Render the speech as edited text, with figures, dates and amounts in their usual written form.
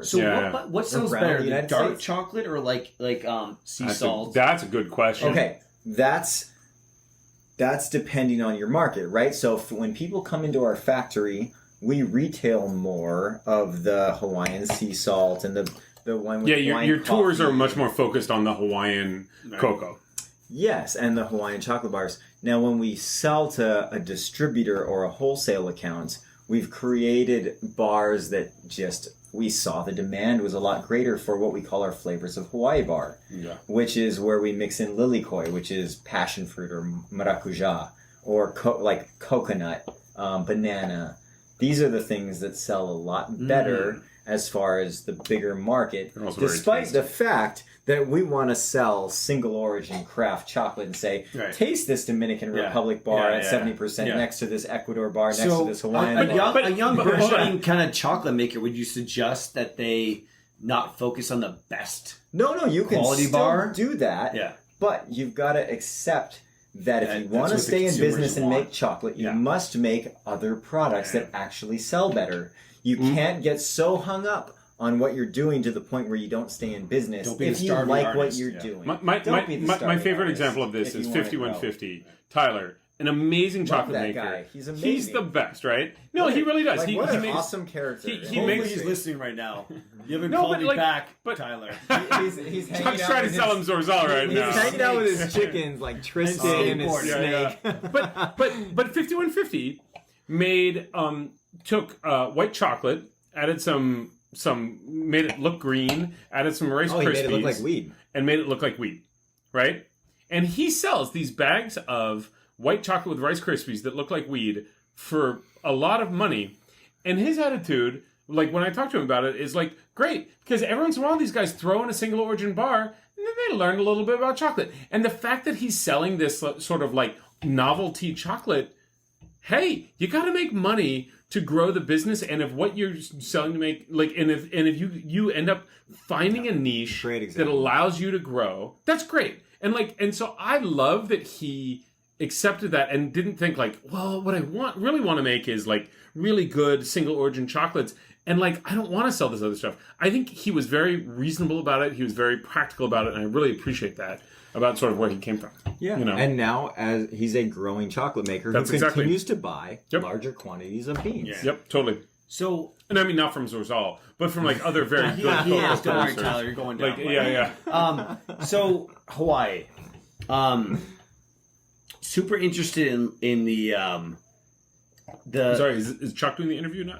So what sells around the better, the United dark States. chocolate or like sea salt? That's a good question. Okay, that's depending on your market, right? So when people come into our factory, we retail more of the Hawaiian sea salt and the one with your tours coffee. are much more focused on the Hawaiian cocoa. Yes, and the Hawaiian chocolate bars. Now, when we sell to a distributor or a wholesale account, we've created bars that we saw the demand was a lot greater for what we call our flavors of Hawaii bar, which is where we mix in lilikoi, which is passion fruit or maracuja, or like coconut, banana. These are the things that sell a lot better as far as the bigger market, despite the fact that we want to sell single origin craft chocolate and say, taste this Dominican Republic bar at 70% next to this Ecuador bar, next to this Hawaiian bar. A young burgeoning kind of chocolate maker, would you suggest that they not focus on the best No, you can quality still bar? do that, but you've got to accept that if you want to what the stay in consumers business and want. make chocolate, you must make other products that actually sell better. You can't get so hung up on what you're doing to the point where you don't stay in business if you like what you're doing. My favorite example of this is 5150. Tyler, an amazing chocolate that maker. guy. He's amazing. He's the best, right? No, he really does. Like, he what an makes, awesome character. he makes He's listening right now. You haven't No, called but me like- back, but- Tyler. He's hanging Chuck's out trying to with sell him Zorzal right He's now. hanging out with his chickens like Tristan and his skateboarding. snake. But 5150 made took white chocolate, added some made it look green, added some Rice Krispies, He made it look like weed. and made it look like weed, right? And he sells these bags of white chocolate with Rice Krispies that look like weed for a lot of money. And his attitude, like when I talk to him about it, is like, great, because every once in a while these guys throw in a single origin bar and then they learn a little bit about chocolate. And the fact that he's selling this sort of like novelty chocolate, hey, you got to make money to grow the business. And if what you're selling to make, like, and if you end up finding a niche that allows you to grow, that's great. And so I love that he accepted that and didn't think like, well, what I really want to make is like really good single origin chocolates. And like, I don't want to sell this other stuff. I think he was very reasonable about it. He was very practical about it. And I really appreciate that about sort of where he came from. Yeah. You know? And now as he's a growing chocolate maker who continues to buy larger quantities of beans. Yeah. Yep, totally. So, and I mean not from Zorzal, but from like other very good cocoa don't worry, producers. Tyler, you're going down. Like, So Hawaii, super interested in the. Sorry, is Chuck doing the interview now?